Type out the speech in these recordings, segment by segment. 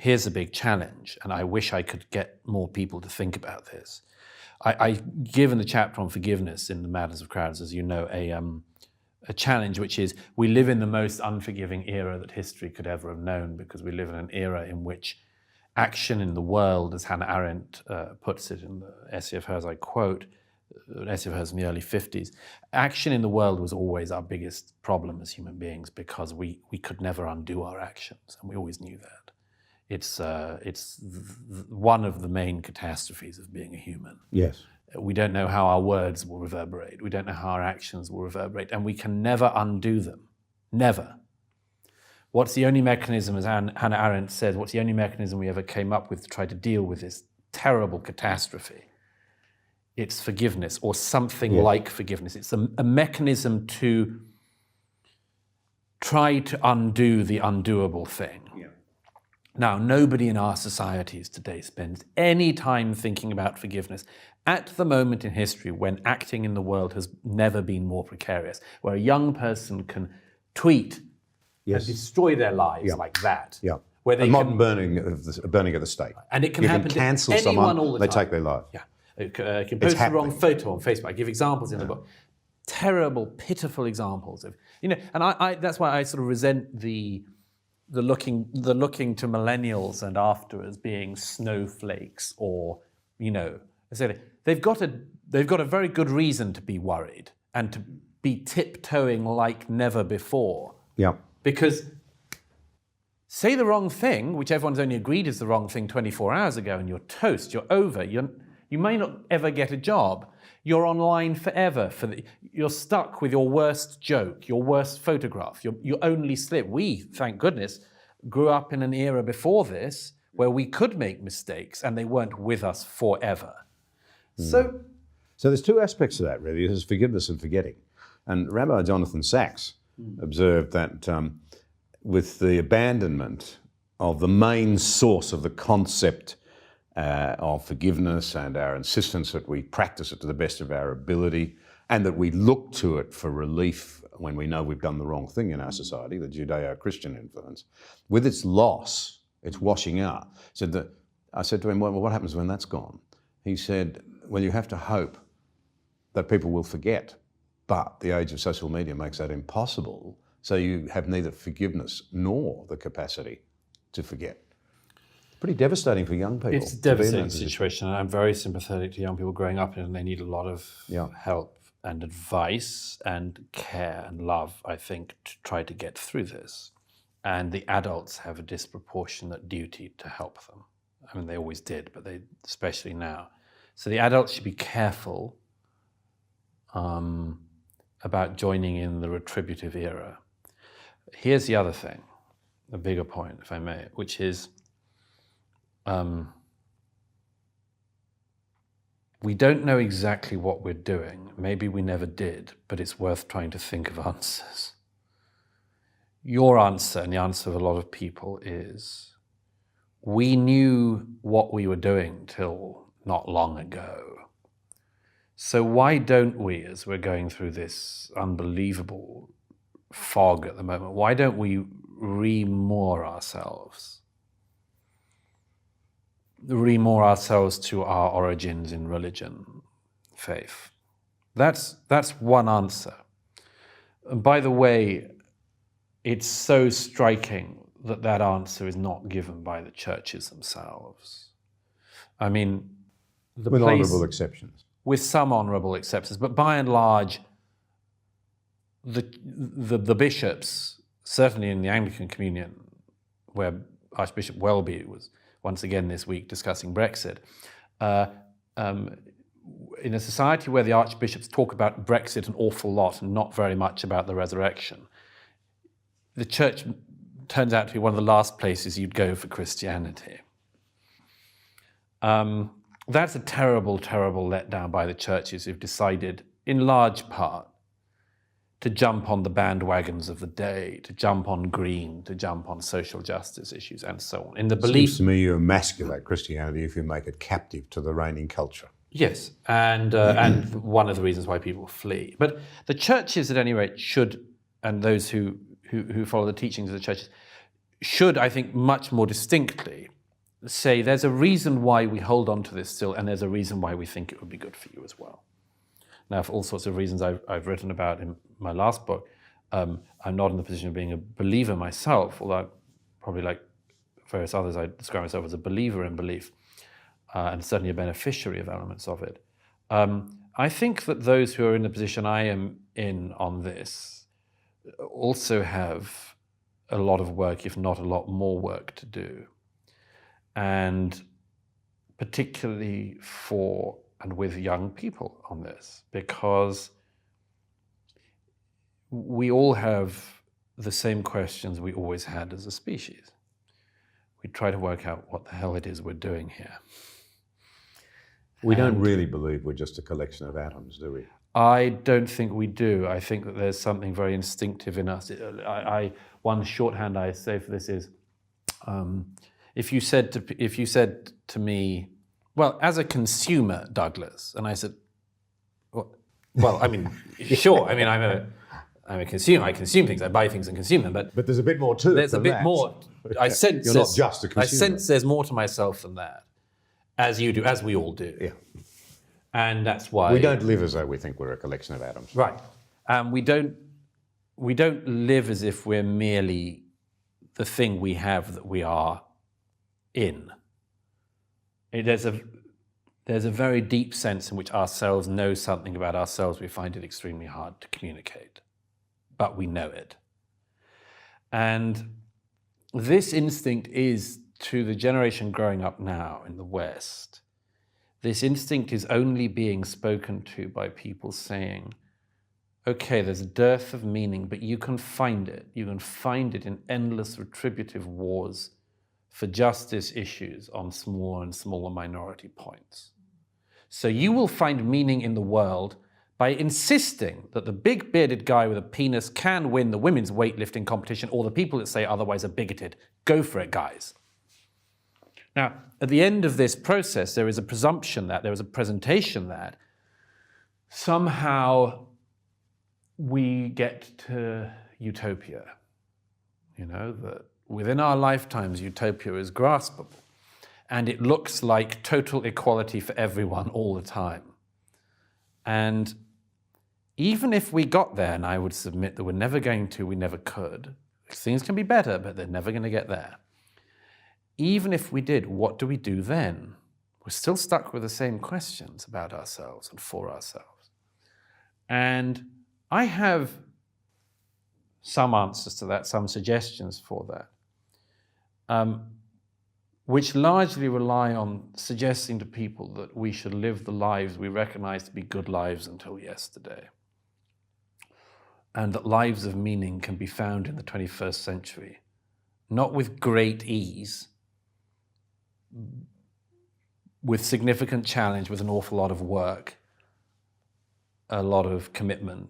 here's a big challenge, and I wish I could get more people to think about this. I give in the chapter on forgiveness in The Madness of Crowds, as you know, a challenge, which is we live in the most unforgiving era that history could ever have known, because we live in an era in which action in the world, as Hannah Arendt puts it in the essay of hers, I quote, an essay of hers in the early 50s, action in the world was always our biggest problem as human beings, because we could never undo our actions, and we always knew that. It's one of the main catastrophes of being a human. Yes. We don't know how our words will reverberate. We don't know how our actions will reverberate, and we can never undo them. Never. What's the only mechanism, as Hannah Arendt says, what's the only mechanism we ever came up with to try to deal with this terrible catastrophe? It's forgiveness, or something like forgiveness. It's a mechanism to try to undo the undoable thing. Yeah. Now, nobody in our societies today spends any time thinking about forgiveness at the moment in history when acting in the world has never been more precarious, where a young person can tweet and destroy their lives like that. Yeah. Where they burning of the state. And it can happen to cancel anyone someone, all the they time. take their life. Yeah. Can post the wrong photo on Facebook. I give examples in the book. Terrible, pitiful examples of, and I that's why I sort of resent the looking to millennials and after as being snowflakes, or, I say they've got a very good reason to be worried and to be tiptoeing like never before. Yeah. Because say the wrong thing, which everyone's only agreed is the wrong thing 24 hours ago, and you're toast, you're over. You may not ever get a job. You're online forever. You're stuck with your worst joke, your worst photograph, your only slip. We, thank goodness, grew up in an era before this where we could make mistakes and they weren't with us forever. So there's two aspects to that, really. There's forgiveness and forgetting. And Rabbi Jonathan Sachs observed that with the abandonment of the main source of the concept of forgiveness and our insistence that we practice it to the best of our ability and that we look to it for relief when we know we've done the wrong thing in our society, the Judeo-Christian influence, with its loss, its washing out. I said to him, well, what happens when that's gone? He said, well, you have to hope that people will forget, but the age of social media makes that impossible, so you have neither forgiveness nor the capacity to forget. Pretty devastating for young people. It's a devastating situation, and I'm very sympathetic to young people growing up in it, and they need a lot of help and advice and care and love, I think, to try to get through this. And the adults have a disproportionate duty to help them. I mean, they always did, but they especially now. So the adults should be careful about joining in the retributive era. Here's the other thing, a bigger point, if I may, which is we don't know exactly what we're doing. Maybe we never did, but it's worth trying to think of answers. Your answer, and the answer of a lot of people, is we knew what we were doing till not long ago. So why don't we, as we're going through this unbelievable fog at the moment, why don't we re-moor ourselves to our origins in religion, faith? That's one answer. And by the way, it's so striking that answer is not given by the churches themselves. I mean, with honourable exceptions. With some honourable exceptions, but by and large, the bishops, certainly in the Anglican Communion, where Archbishop Welby was once again this week discussing Brexit, in a society where the archbishops talk about Brexit an awful lot and not very much about the resurrection, the church turns out to be one of the last places you'd go for Christianity. That's a terrible, terrible letdown by the churches who've decided, in large part, to jump on the bandwagons of the day, to jump on green, to jump on social justice issues, and so on. In the belief, seems to me you emasculate Christianity if you make it captive to the reigning culture. Yes, and one of the reasons why people flee. But the churches, at any rate, should, and those who follow the teachings of the churches, should, I think, much more distinctly say there's a reason why we hold on to this still, and there's a reason why we think it would be good for you as well. Now, for all sorts of reasons I've written about in my last book, I'm not in the position of being a believer myself, although probably like various others, I describe myself as a believer in belief, and certainly a beneficiary of elements of it. I think that those who are in the position I am in on this also have a lot of work, if not a lot more work to do. And particularly for and with young people on this, because we all have the same questions we always had as a species. We try to work out what the hell it is we're doing here. We don't really believe we're just a collection of atoms, do we? I don't think we do. I think that there's something very instinctive in us. One shorthand I say for this is, if you said to me, well, as a consumer, Douglas, and I said, well, I mean, sure. I mean, I'm a consumer. I consume things. I buy things and consume them. But there's a bit more to it. There's a bit more. I sense you're not just a consumer. I sense there's more to myself than that, as you do, as we all do. Yeah. And that's why we don't live as though we think we're a collection of atoms. Right. We don't live as if we're merely the thing we have that we are in. There's a very deep sense in which ourselves know something about ourselves we find it extremely hard to communicate, but we know it. And this instinct is, to the generation growing up now in the West, this instinct is only being spoken to by people saying, okay, there's a dearth of meaning, but you can find it. You can find it in endless retributive wars for justice issues on smaller and smaller minority points. So you will find meaning in the world by insisting that the big bearded guy with a penis can win the women's weightlifting competition, or the people that say otherwise are bigoted. Go for it, guys. Now, at the end of this process, there is a presumption that, there is a presentation that somehow we get to utopia. You know, that within our lifetimes, utopia is graspable. And it looks like total equality for everyone all the time. And even if we got there, and I would submit that we're never going to, we never could, things can be better, but they're never going to get there. Even if we did, what do we do then? We're still stuck with the same questions about ourselves and for ourselves. And I have some answers to that, some suggestions for that, which largely rely on suggesting to people that we should live the lives we recognize to be good lives until yesterday. And that lives of meaning can be found in the 21st century, not with great ease, with significant challenge, with an awful lot of work, a lot of commitment,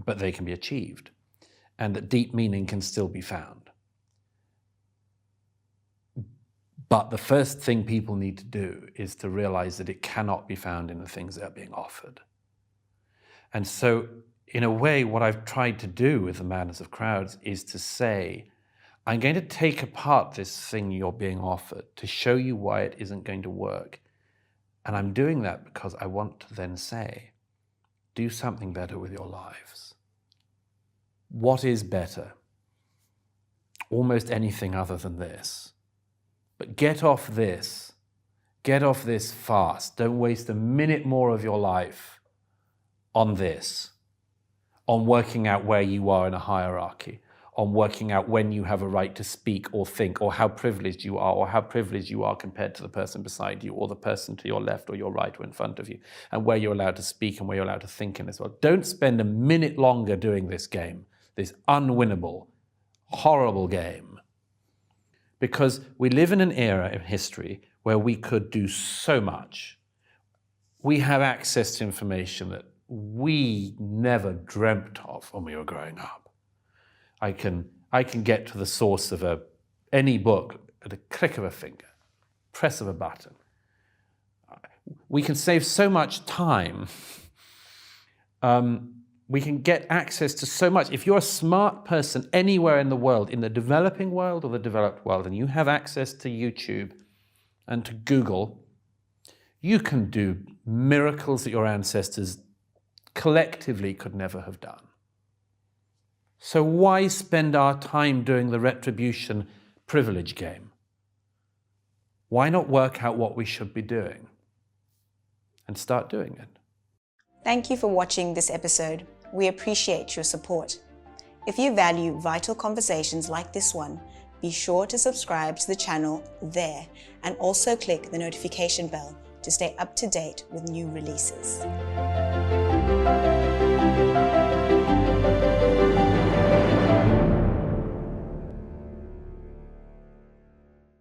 but they can be achieved, and that deep meaning can still be found. But the first thing people need to do is to realize that it cannot be found in the things that are being offered. And so, in a way, what I've tried to do with the Madness of Crowds is to say, I'm going to take apart this thing you're being offered to show you why it isn't going to work. And I'm doing that because I want to then say, do something better with your lives. What is better? Almost anything other than this. But get off this. Get off this fast. Don't waste a minute more of your life on this, on working out where you are in a hierarchy, on working out when you have a right to speak or think, or how privileged you are compared to the person beside you, or the person to your left or your right or in front of you, and where you're allowed to speak and where you're allowed to think in this world. Don't spend a minute longer doing this game, this unwinnable, horrible game. Because we live in an era in history where we could do so much. We have access to information that we never dreamt of when we were growing up. I can get to the source of any book at a click of a finger, press of a button. We can save so much time. We can get access to so much. If you're a smart person anywhere in the world, in the developing world or the developed world, and you have access to YouTube and to Google, you can do miracles that your ancestors collectively could never have done. So why spend our time doing the retribution privilege game? Why not work out what we should be doing and start doing it? Thank you for watching this episode. We appreciate your support. If you value vital conversations like this one, be sure to subscribe to the channel there and also click the notification bell to stay up to date with new releases.